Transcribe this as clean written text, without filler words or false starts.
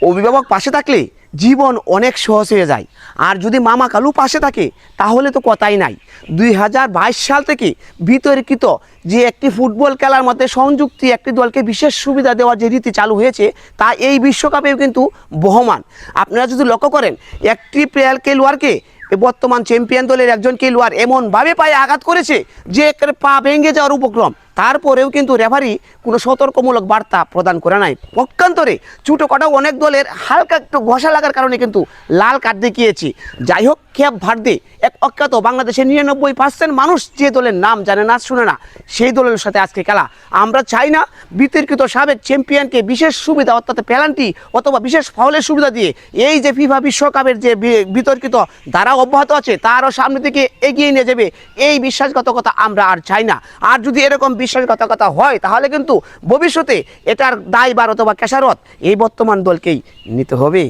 অভিভাবক পাশে থাকলে জীবন অনেক সহজ হয়ে যায়, আর যদি মামা কালু পাশে থাকে তাহলে তো কথাই নাই। 2022 সাল থেকে বিতর্কিত যে একটি ফুটবল খেলার মধ্যে সংযুক্তি একটি দলকে বিশেষ সুবিধা দেওয়ার যে রীতি চালু হয়েছে তা এই বিশ্বকাপেও কিন্তু বহমান। আপনারা যদি লক্ষ্য করেন, একটি প্লেয়ার খেলোয়াড়কে বর্তমান চ্যাম্পিয়ন দলের একজন খেলোয়াড় এমনভাবে পায়ে আঘাত করেছে যে পা ভেঙে যাওয়ার উপক্রম, তারপরেও কিন্তু রেফারি কোনো সতর্কমূলক বার্তা প্রদান করে নাই। পক্ষান্তরে ছোটোখাটো অনেক দলের হালকা একটু ঘষা লাগার কারণে কিন্তু লাল কার্ড দেখিয়েছে। যাই হোক, ক্যাপ ভার্দে এক অখ্যাত বাংলাদেশের 99% মানুষ যে দলের নাম জানে না, শুনে না, সেই দলের সাথে আজকে খেলা। আমরা চাই না বিতর্কিত সাবেক চ্যাম্পিয়নকে বিশেষ সুবিধা অর্থাৎ পেনাল্টি অথবা বিশেষ ফাউলের সুবিধা দিয়ে এই যে ফিফা বিশ্বকাপের যে বিতর্কিত ধারা অব্যাহত আছে তা আরও সামনের দিকে এগিয়ে নিয়ে যাবে, এই বিশ্বাসঘাতকতা আমরা আর চাই না। আর যদি এরকম বিশ্বাসঘাতকতা হয় তাহলে কিন্তু ভবিষ্যতে এটার দায়ভার অথবা খেসারত এই বর্তমান দলকেই নিতে হবে।